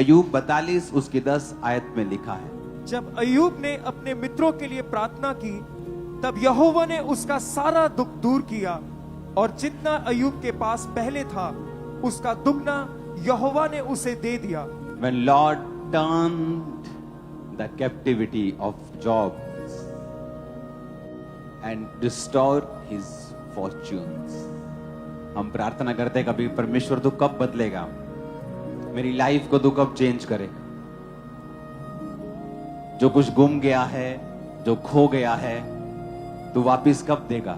अय्यूब 42 उसकी 10 आयत में लिखा है, जब अय्यूब ने अपने मित्रों के लिए प्रार्थना की, तब यहोवा ने उसका सारा दुख दूर किया, और जितना अय्यूब के पास पहले था उसका दुगना यहोवा ने उसे दे दिया। When Lord turned the captivity of Job and restored his fortunes. हम प्रार्थना करते हैं कभी, परमेश्वर तू कब बदलेगा, मेरी लाइफ को तू कब चेंज करेगा, जो कुछ गुम गया है, जो खो गया है, तू वापिस कब देगा,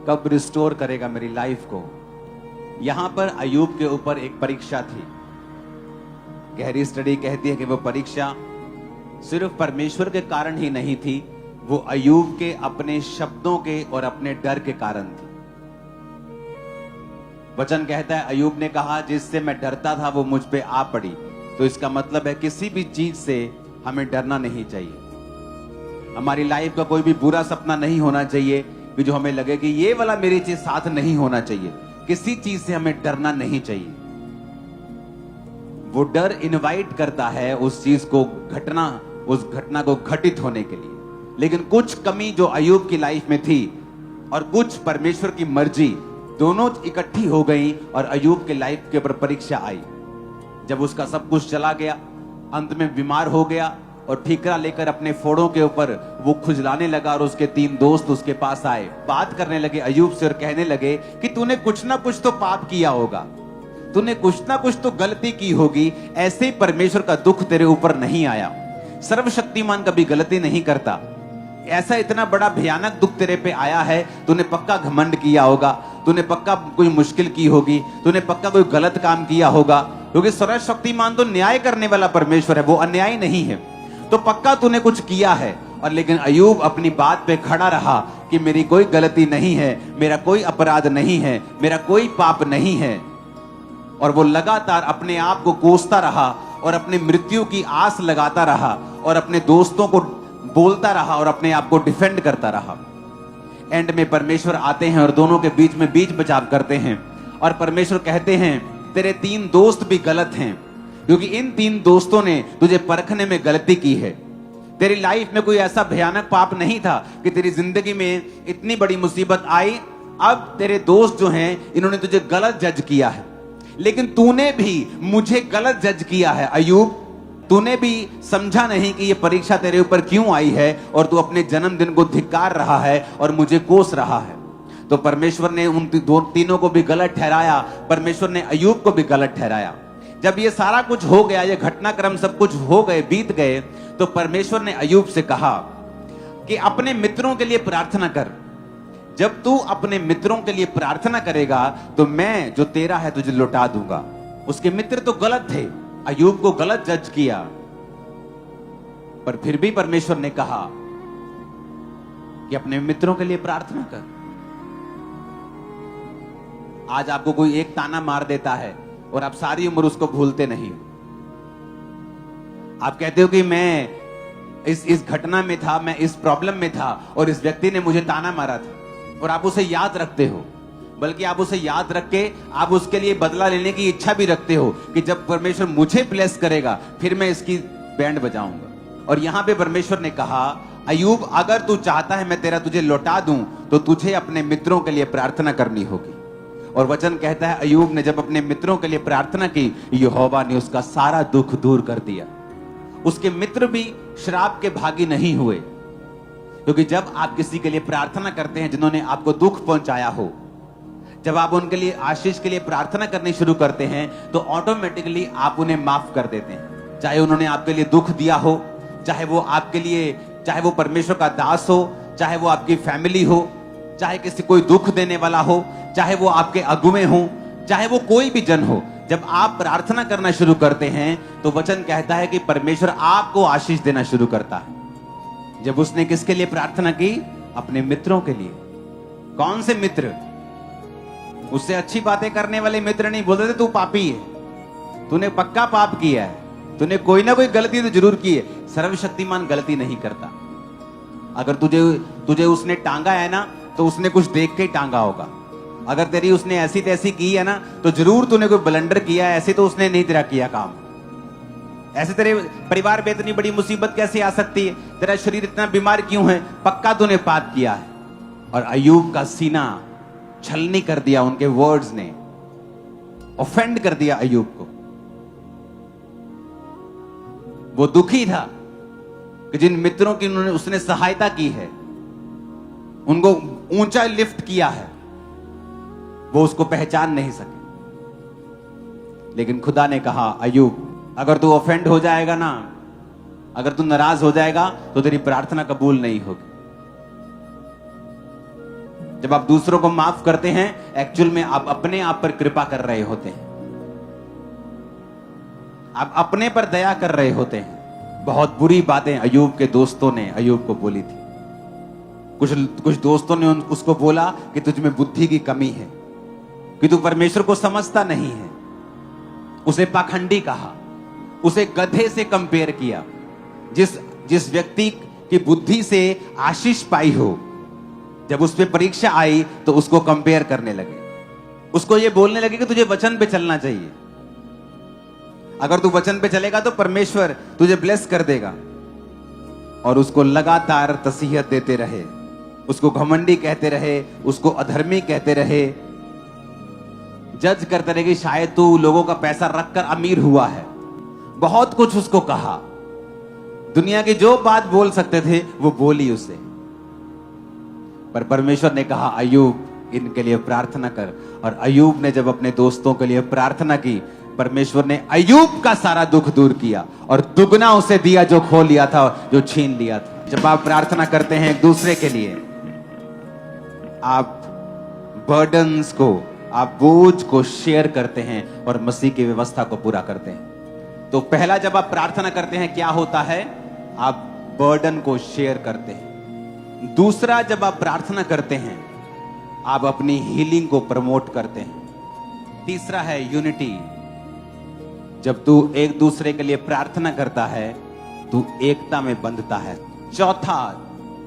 कब रिस्टोर करेगा मेरी लाइफ को। यहां पर अय्यूब के ऊपर एक परीक्षा थी। गहरी स्टडी कहती है कि वो परीक्षा सिर्फ परमेश्वर के कारण ही नहीं थी, वो अय्यूब के अपने शब्दों के और अपने डर के कारण थी। वचन कहता है अय्यूब ने कहा, जिससे मैं डरता था वो मुझ पे आ पड़ी। तो इसका मतलब है किसी भी चीज से हमें डरना नहीं चाहिए। हमारी लाइफ का कोई भी बुरा सपना नहीं होना चाहिए कि जो हमें लगे कि ये वाला मेरी चीज साथ नहीं होना चाहिए। किसी चीज से हमें डरना नहीं चाहिए। वो डर इनवाइट करता है उस चीज को घटना, उस घटना को घटित होने के लिए। लेकिन कुछ कमी जो अय्यूब की लाइफ में थी और कुछ परमेश्वर की मर्जी, दोनों इकट्ठी हो गई और अय्यूब के लाइफ के ऊपर परीक्षा आई। जब उसका सब कुछ चला गया, अंत में बीमार हो गया और ठीकरा लेकर अपने फोड़ों के ऊपर वो खुजलाने लगा और उसके 3 दोस्त उसके पास आए, बात करने लगे अय्यूब से और कहने लगे कि तूने कुछ ना कुछ तो पाप किया होगा, तूने कुछ ना कुछ तो गलती की होगी, ऐसे ही परमेश्वर का दुख तेरे ऊपर नहीं आया। सर्वशक्तिमान कभी गलती नहीं करता। ऐसा इतना बड़ा भयानक दुख तेरे पे आया है, तूने पक्का घमंड किया होगा, तूने पक्का कोई मुश्किल की होगी, तूने पक्का कोई गलत काम किया होगा, क्योंकि सर्वशक्तिमान तो न्याय करने वाला परमेश्वर है, वो अन्याय नहीं है। तो पक्का तूने कुछ किया है। और लेकिन अय्यूब अपनी बात पे खड़ा रहा कि मेरी कोई गलती नहीं है, मेरा कोई अपराध नहीं है, मेरा कोई पाप नहीं है। और वो लगातार अपने आप को कोसता रहा और अपनी मृत्यु की आस लगाता रहा और अपने दोस्तों को बोलता रहा और अपने आप को डिफेंड करता रहा। एंड में परमेश्वर आते हैं और दोनों के बीच में बीच बचाव करते हैं और परमेश्वर कहते हैं तेरे 3 दोस्त भी गलत हैं, क्योंकि इन 3 दोस्तों ने तुझे परखने में गलती की है। तेरी लाइफ में कोई ऐसा भयानक पाप नहीं था कि तेरी जिंदगी में इतनी बड़ी मुसीबत आई। अब तेरे दोस्त जो हैं इन्होंने तुझे गलत जज किया है, लेकिन तूने भी मुझे गलत जज किया है अय्यूब। तूने भी समझा नहीं कि ये परीक्षा तेरे ऊपर क्यों आई है और तू अपने जन्मदिन को धिक्कार रहा है और मुझे कोस रहा है। तो परमेश्वर ने उन तीनों को भी गलत ठहराया, परमेश्वर ने अय्यूब को भी गलत ठहराया। जब ये सारा कुछ हो गया, ये घटनाक्रम सब कुछ हो गए, बीत गए, तो परमेश्वर ने अय्यूब से कहा कि अपने मित्रों के लिए प्रार्थना कर। जब तू अपने मित्रों के लिए प्रार्थना करेगा तो मैं जो तेरा है तुझे लौटा दूंगा। उसके मित्र तो गलत थे, अय्यूब को गलत जज किया, पर फिर भी परमेश्वर ने कहा कि अपने मित्रों के लिए प्रार्थना कर। आज आपको कोई एक ताना मार देता है और आप सारी उम्र उसको भूलते नहीं। आप कहते हो कि मैं इस घटना में था, मैं इस प्रॉब्लम में था और इस व्यक्ति ने मुझे ताना मारा था, और आप उसे याद रखते हो। बल्कि आप उसे याद रख के आप उसके लिए बदला लेने की इच्छा भी रखते हो कि जब परमेश्वर मुझे ब्लेस करेगा फिर मैं इसकी बैंड बजाऊंगा। और यहां पे परमेश्वर ने कहा अय्यूब, अगर तू चाहता है मैं तुझे लौटा दूं तो तुझे अपने मित्रों के लिए प्रार्थना करनी होगी। और वचन कहता है अय्यूब ने जब अपने मित्रों के लिए प्रार्थना की, यहोवा ने उसका सारा दुख दूर कर दिया। उसके मित्र भी श्राप के भागी नहीं हुए, क्योंकि जब आप किसी के लिए प्रार्थना करते हैं जिन्होंने आपको दुख पहुंचाया हो, जब आप उनके लिए आशीष के लिए प्रार्थना करनी शुरू करते हैं तो ऑटोमेटिकली आप उन्हें माफ कर देते हैं। चाहे उन्होंने आपके लिए दुख दिया हो, चाहे वो आपके लिए, चाहे वो परमेश्वर का दास हो, चाहे वो आपकी फैमिली हो, चाहे किसी कोई दुख देने वाला हो, चाहे वो आपके अगुवे हो, चाहे वो कोई भी जन हो। जब आप प्रार्थना करना शुरू करते हैं तो वचन कहता है कि परमेश्वर आपको आशीष देना शुरू करता है। जब उसने किसके लिए प्रार्थना की? अपने मित्रों के लिए। कौन से मित्र? उससे अच्छी बातें करने वाले मित्र नहीं बोलते थे तू पापी है, तूने पक्का पाप किया है, तूने कोई ना कोई गलती तो जरूर की है। सर्वशक्तिमान गलती नहीं करता। अगर तुझे उसने टांगा है ना तो उसने कुछ देख के ही टांगा होगा। अगर तेरी उसने ऐसी तैसी की है ना, तो जरूर तूने कोई ब्लंडर किया है, ऐसे तो उसने नहीं तेरा किया काम। ऐसे तेरे परिवार पे इतनी बड़ी मुसीबत कैसे आ सकती है? तेरा शरीर इतना बीमार क्यों है? पक्का तूने पाप किया है। और अय्यूब का सीना छलनी कर दिया, उनके वर्ड्स ने ऑफेंड कर दिया अय्यूब को। वो दुखी था कि जिन मित्रों की उसने सहायता की है, उनको ऊंचा लिफ्ट किया है, वो उसको पहचान नहीं सके। लेकिन खुदा ने कहा, अय्यूब अगर तू ऑफेंड हो जाएगा ना, अगर तू नाराज हो जाएगा, तो तेरी प्रार्थना कबूल नहीं होगी। जब आप दूसरों को माफ करते हैं, एक्चुअल में आप अपने आप पर कृपा कर रहे होते हैं, आप अपने पर दया कर रहे होते हैं। बहुत बुरी बातें अय्यूब के दोस्तों ने अय्यूब को बोली थी। कुछ दोस्तों ने उसको बोला कि तुझ में बुद्धि की कमी है, कि तू परमेश्वर को समझता नहीं है। उसे पाखंडी कहा, उसे गधे से कंपेयर किया। जिस व्यक्ति की बुद्धि से आशीष पाई हो, जब उस पर परीक्षा आई तो उसको कंपेयर करने लगे, उसको ये बोलने लगे कि तुझे वचन पे चलना चाहिए, अगर तू वचन पे चलेगा तो परमेश्वर तुझे ब्लेस कर देगा। और उसको लगातार तसीहत देते रहे, उसको घमंडी कहते रहे, उसको अधर्मी कहते रहे, जज करते रहे कि शायद तू लोगों का पैसा रखकर अमीर हुआ है। बहुत कुछ उसको कहा, दुनिया की जो बात बोल सकते थे वो बोली उसे। पर परमेश्वर ने कहा, अय्यूब इनके लिए प्रार्थना कर। और अय्यूब ने जब अपने दोस्तों के लिए प्रार्थना की, परमेश्वर ने अय्यूब का सारा दुख दूर किया और दुगना उसे दिया जो खो लिया था, जो छीन लिया था। जब आप प्रार्थना करते हैं एक दूसरे के लिए, आप बर्डन्स को, आप बोझ को शेयर करते हैं और मसीह की व्यवस्था को पूरा करते हैं। तो पहला जब आप प्रार्थना करते हैं क्या होता है? आप बर्डन को शेयर करते हैं। दूसरा, जब आप प्रार्थना करते हैं, आप अपनी हीलिंग को प्रमोट करते हैं। तीसरा है यूनिटी। जब तू एक दूसरे के लिए प्रार्थना करता है, तू एकता में बंधता है। चौथा,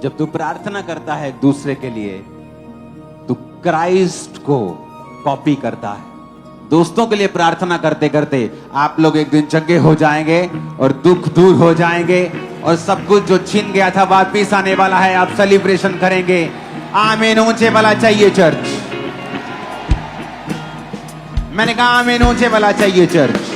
जब तू प्रार्थना करता है एक दूसरे के लिए, तू क्राइस्ट को कॉपी करता है। दोस्तों के लिए प्रार्थना करते करते आप लोग एक दिन चंगे हो जाएंगे और दुख दूर हो जाएंगे और सब कुछ जो छीन गया था वापिस आने वाला है। आप सेलिब्रेशन करेंगे। आमीन ऊंचे वाला चाहिए चर्च। मैंने कहा आमीन ऊंचे वाला चाहिए चर्च।